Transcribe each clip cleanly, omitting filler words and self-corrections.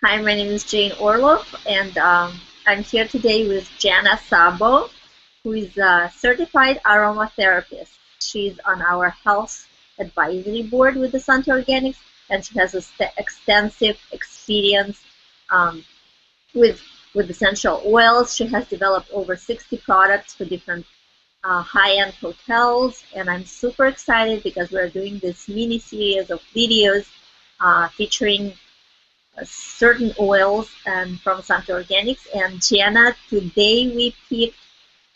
Hi, my name is Jane Orloff, and I'm here today with Jana Sabo, who is a certified aromatherapist. She's on our health advisory board with Essante Organics, and she has extensive experience um, with essential oils. She has developed over 60 products for different high-end hotels, and I'm super excited because we're doing this mini series of videos featuring certain oils from Essante Organics. And Gianna, today we picked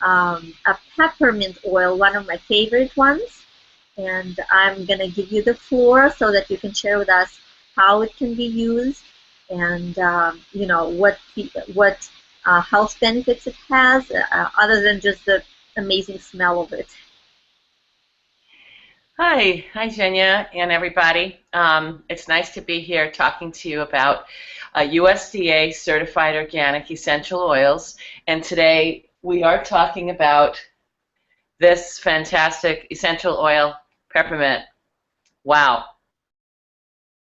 a peppermint oil, one of my favorite ones, and I'm going to give you the floor so that you can share with us how it can be used and you know what health benefits it has other than just the amazing smell of it. Hi Zhenya and everybody. It's nice to be here talking to you about USDA certified organic essential oils, and today we are talking about this fantastic essential oil, peppermint. Wow,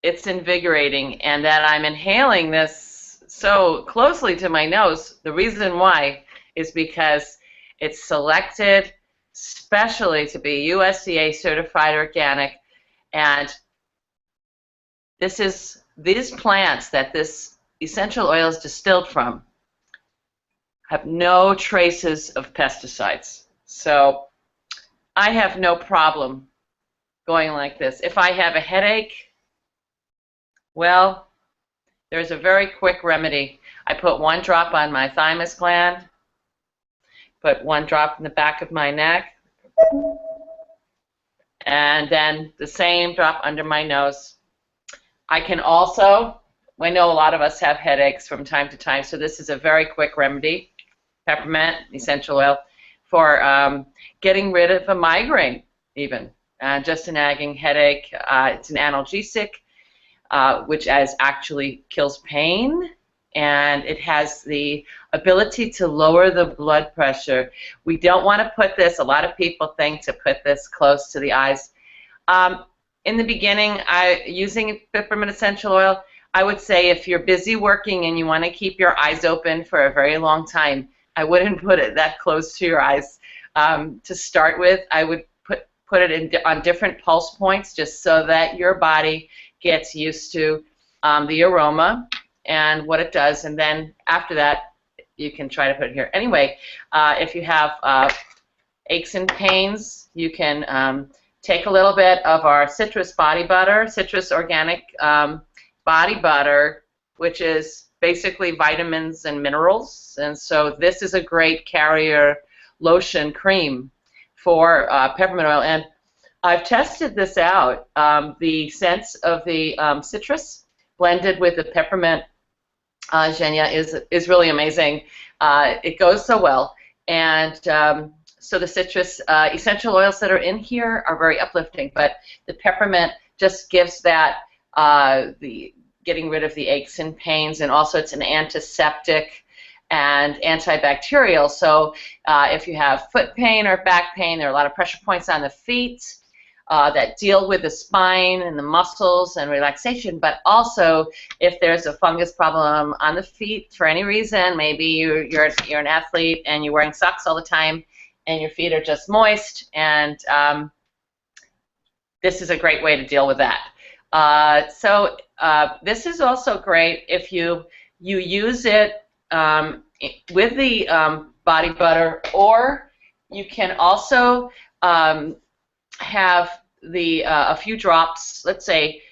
it's invigorating, and that I'm inhaling this so closely to my nose. The reason why is because it's selected especially to be USDA certified organic, and these plants that this essential oil is distilled from have no traces of pesticides. So I have no problem going like this. If I have a headache, well, there's a very quick remedy. I put 1 drop on my thymus gland, put 1 drop in the back of my neck, and then the same drop under my nose. I can also, I know a lot of us have headaches from time to time, so this is a very quick remedy, peppermint essential oil, for getting rid of a migraine even, just a nagging headache. It's an analgesic, which actually kills pain, and it has the ability to lower the blood pressure. We don't want to put this, a lot of people think to put this close to the eyes. In the beginning, using peppermint essential oil, I would say if you're busy working and you want to keep your eyes open for a very long time, I wouldn't put it that close to your eyes. To start with, I would put it on different pulse points just so that your body gets used to the aroma and what it does, and then after that you can try to put it here. Anyway, if you have aches and pains, you can take a little bit of our citrus body butter, citrus organic body butter, which is basically vitamins and minerals, and so this is a great carrier lotion cream for peppermint oil. And I've tested this out. The scents of the citrus blended with the peppermint, Zhenya, is really amazing. It goes so well, and so the citrus essential oils that are in here are very uplifting, but the peppermint just gives that the getting rid of the aches and pains, and also it's an antiseptic and antibacterial. So if you have foot pain or back pain, there are a lot of pressure points on the feet that deal with the spine and the muscles and relaxation, but also if there's a fungus problem on the feet for any reason, maybe you're an athlete and you're wearing socks all the time and your feet are just moist, and this is a great way to deal with that. So this is also great if you use it with the body butter, or you can also have a few drops. Let's say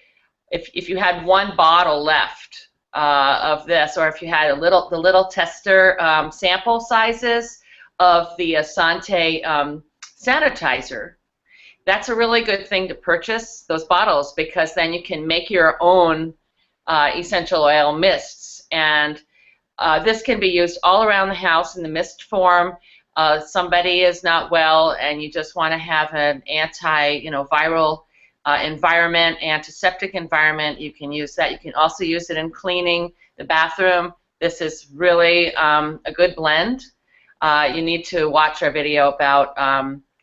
if you had 1 bottle left of this, or if you had the little tester sample sizes of the Essante sanitizer, that's a really good thing to purchase, those bottles, because then you can make your own essential oil mists, and this can be used all around the house in the mist form. Somebody is not well and you just want to have an viral environment, antiseptic environment, you can use that. You can also use it in cleaning the bathroom. This is really a good blend. You need to watch our video about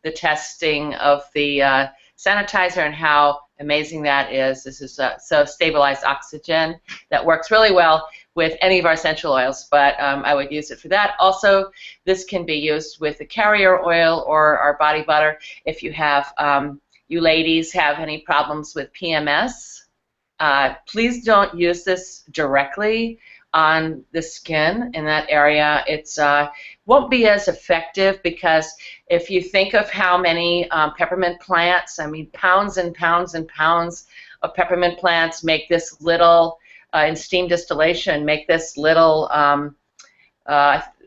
the testing of the sanitizer and how amazing that is. This is so stabilized oxygen that works really well with any of our essential oils, but I would use it for that. Also, this can be used with the carrier oil or our body butter. If you have, you ladies have any problems with PMS, please don't use this directly on the skin in that area. It's won't be as effective because if you think of how many peppermint plants, I mean pounds and pounds and pounds of peppermint plants make this little, in steam distillation, make this little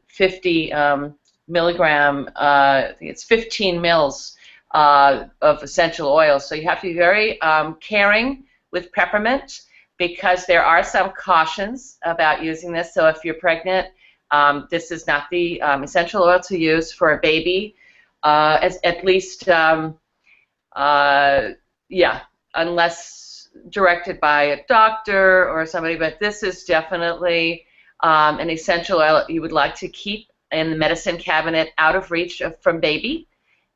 50 milligram, I think it's 15 mils of essential oils. So you have to be very caring with peppermint, because there are some cautions about using this. So if you're pregnant, this is not the essential oil to use for a baby, at least, yeah, unless directed by a doctor or somebody. But this is definitely an essential oil you would like to keep in the medicine cabinet, out of reach from baby.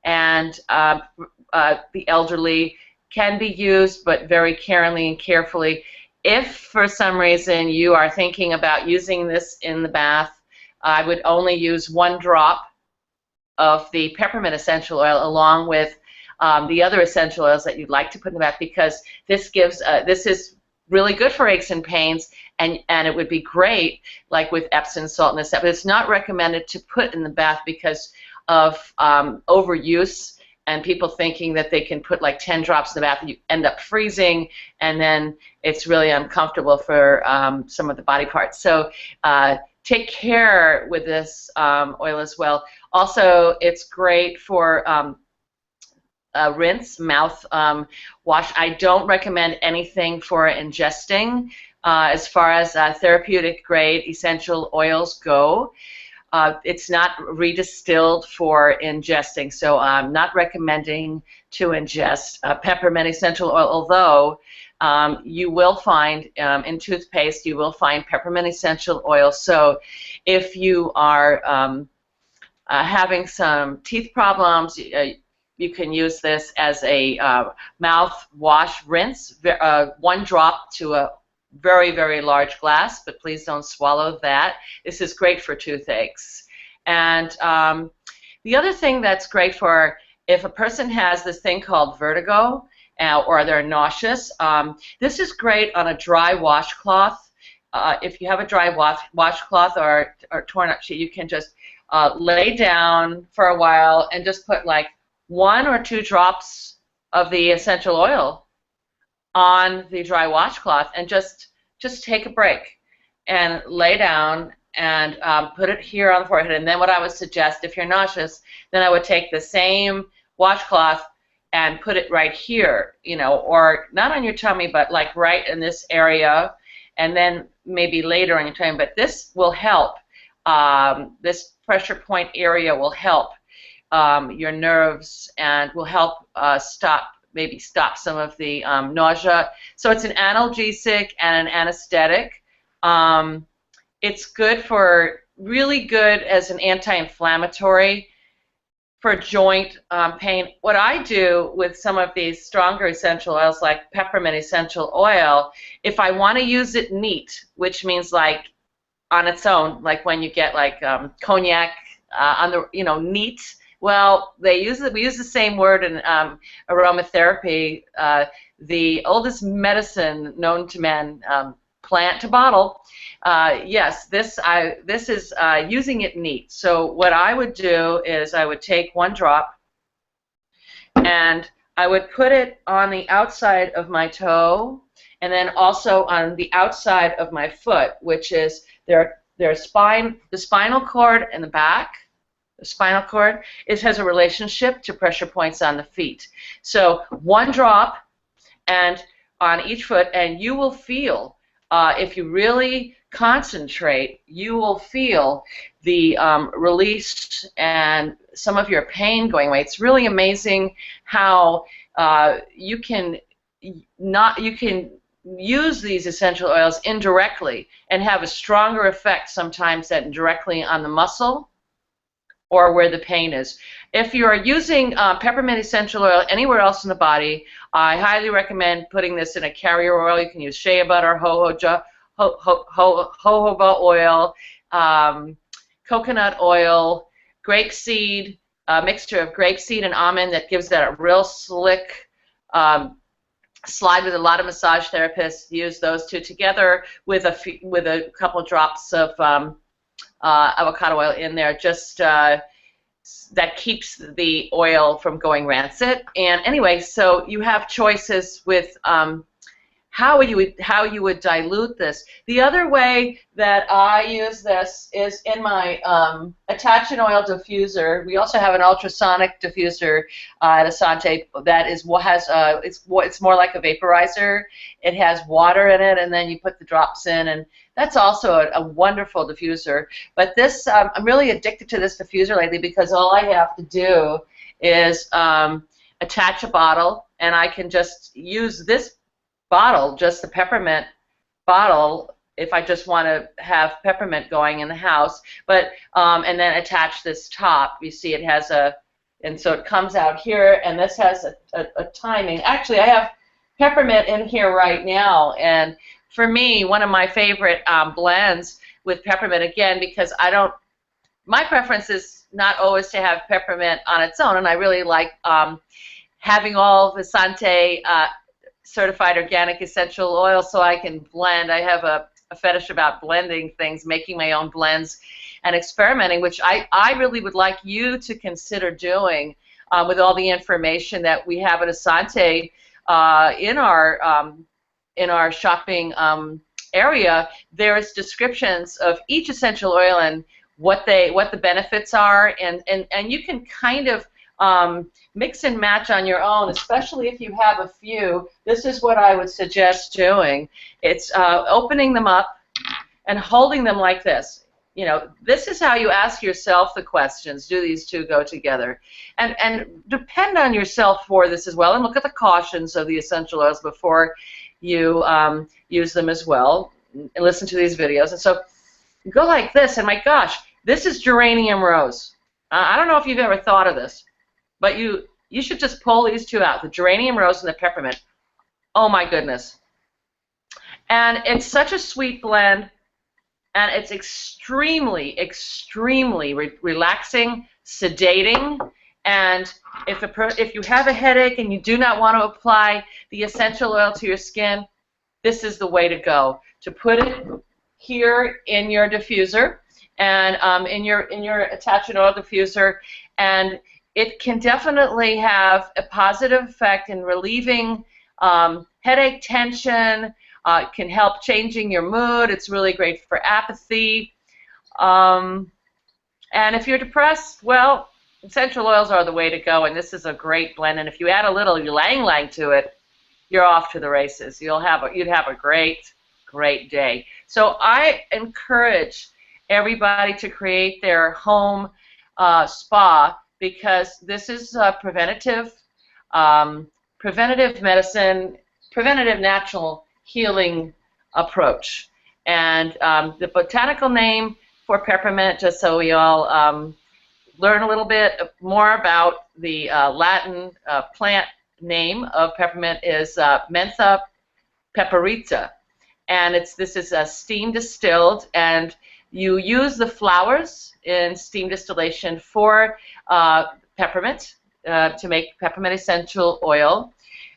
And the elderly can be used, but very caringly and carefully. If for some reason you are thinking about using this in the bath, I would only use 1 drop of the peppermint essential oil along with the other essential oils that you'd like to put in the bath, because this gives this is really good for aches and pains, and it would be great like with Epsom salt and stuff. But it's not recommended to put in the bath because of overuse, and people thinking that they can put like 10 drops in the bath and you end up freezing, and then it's really uncomfortable for some of the body parts. So take care with this oil as well. Also, it's great for rinse, mouth wash. I don't recommend anything for ingesting as far as therapeutic grade essential oils go. It's not redistilled for ingesting, so I'm not recommending to ingest peppermint essential oil, although you will find in toothpaste, you will find peppermint essential oil. So if you are having some teeth problems, you can use this as a mouth wash rinse, 1 drop to a very, very large glass, but please don't swallow that. This is great for toothaches. And the other thing that's great for if a person has this thing called vertigo or they're nauseous, this is great on a dry washcloth. If you have a dry washcloth or torn up sheet, you can just lay down for a while and just put like 1 or 2 drops of the essential oil on the dry washcloth and just take a break and lay down and put it here on the forehead. And then what I would suggest, if you're nauseous, then I would take the same washcloth and put it right here, you know, or not on your tummy, but like right in this area, and then maybe later on your tummy. But this will help. This pressure point area will help your nerves and will help maybe stop some of the nausea. So it's an analgesic and an anesthetic. It's good for, really good as an anti-inflammatory for joint pain. What I do with some of these stronger essential oils like peppermint essential oil, if I want to use it neat, which means like on its own, like when you get like cognac on the, you know, neat. Well, we use the same word in aromatherapy. The oldest medicine known to men, plant to bottle. Yes, this is using it neat. So what I would do is I would take 1 drop and I would put it on the outside of my toe, and then also on the outside of my foot, which is the spinal cord in the back. The spinal cord, it has a relationship to pressure points on the feet. So 1 drop and on each foot, and you will feel, if you really concentrate, you will feel the release and some of your pain going away. It's really amazing how you can use these essential oils indirectly and have a stronger effect sometimes than directly on the muscle or where the pain is. If you are using peppermint essential oil anywhere else in the body, I highly recommend putting this in a carrier oil. You can use shea butter, jojoba oil, coconut oil, grapeseed, a mixture of grapeseed and almond that gives that a real slick slide. With a lot of massage therapists use those two together with a couple drops of avocado oil in there, just that keeps the oil from going rancid. And anyway, so you have choices with how you would dilute this. The other way that I use this is in my attachment oil diffuser. We also have an ultrasonic diffuser at Essante that it's more like a vaporizer. It has water in it, and then you put the drops in, and that's also a wonderful diffuser. But this, I'm really addicted to this diffuser lately because all I have to do is attach a bottle, and I can just use this bottle, just the peppermint bottle, if I just want to have peppermint going in the house, but and then attach this top. You see it has and so it comes out here, and this has a timing. Actually, I have peppermint in here right now, and for me, one of my favorite blends with peppermint, again, because my preference is not always to have peppermint on its own, and I really like having all of Essante certified organic essential oil so I can blend. I have a fetish about blending things, making my own blends and experimenting, which I really would like you to consider doing with all the information that we have at Essante in our shopping area. There's descriptions of each essential oil and what the benefits are, and you can kind of mix and match on your own, especially if you have a few. This is what I would suggest doing. It's opening them up and holding them like this. You know, this is how you ask yourself the questions. Do these two go together? And depend on yourself for this as well, and look at the cautions of the essential oils before you use them as well, and listen to these videos. And so go like this, and my gosh, this is geranium rose. I don't know if you've ever thought of this, but you should just pull these two out, the geranium rose and the peppermint. Oh my goodness. And it's such a sweet blend, and it's extremely, extremely relaxing, sedating. And if you have a headache and you do not want to apply the essential oil to your skin, this is the way to go. To put it here in your diffuser and in your attachment oil diffuser, and it can definitely have a positive effect in relieving headache, tension. It can help changing your mood. It's really great for apathy. And if you're depressed, well, essential oils are the way to go, and this is a great blend. And if you add a little ylang-ylang to it, you're off to the races. You'd have a great, great day. So I encourage everybody to create their home spa, because this is preventative medicine, preventative natural healing approach. And the botanical name for peppermint, just so we all learn a little bit more about the Latin plant name of peppermint, is Mentha piperita. And this is steam distilled, and you use the flowers in steam distillation for peppermint to make peppermint essential oil.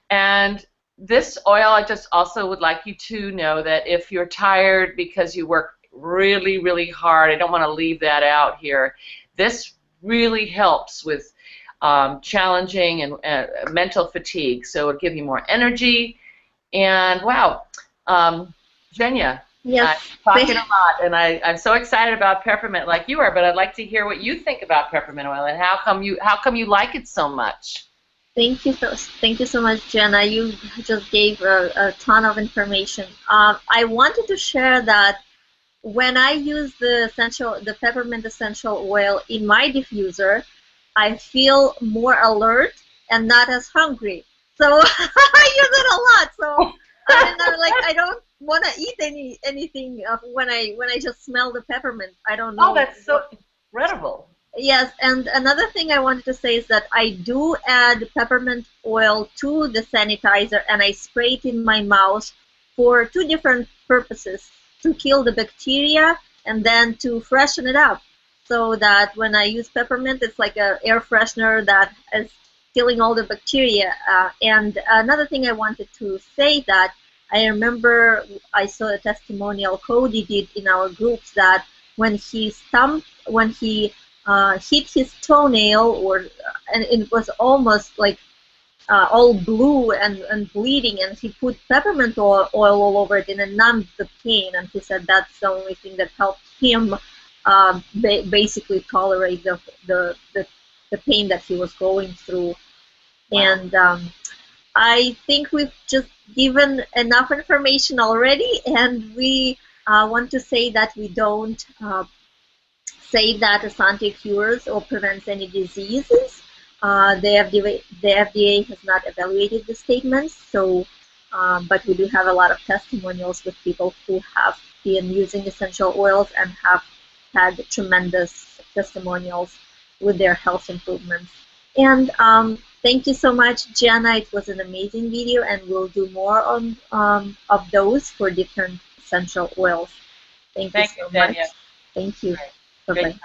And this oil, I just also would like you to know that if you're tired because you work really, really hard, I don't want to leave that out here, this really helps with challenging and mental fatigue. So it'll give you more energy. And wow, Jenya, yes, I'm talking a lot, and I'm so excited about peppermint like you are, but I'd like to hear what you think about peppermint oil and how come you like it so much. Thank you so much, Jenna. You just gave a ton of information. I wanted to share that when I use the peppermint essential oil in my diffuser, I feel more alert and not as hungry. So I use it a lot. So I don't want to eat anything when I just smell the peppermint. I don't know. Oh, that's so incredible. Yes, and another thing I wanted to say is that I do add peppermint oil to the sanitizer, and I spray it in my mouth for two different purposes: to kill the bacteria and then to freshen it up, so that when I use peppermint, it's like an air freshener that is killing all the bacteria. And another thing I wanted to say, that I remember I saw a testimonial Cody did in our groups, that when he hit his toenail, and it was almost like all blue and bleeding, and he put peppermint oil all over it and it numbed the pain, and he said that's the only thing that helped him basically tolerate the pain that he was going through. Wow. And I think we've just given enough information already, and we want to say that we don't say that Essante cures or prevents any diseases. The FDA has not evaluated the statements, so but we do have a lot of testimonials with people who have been using essential oils and have had tremendous testimonials with their health improvements. And thank you so much, Gianna. It was an amazing video, and we'll do more on of those for different essential oils. Thank you so much. Thank you. Bye-bye.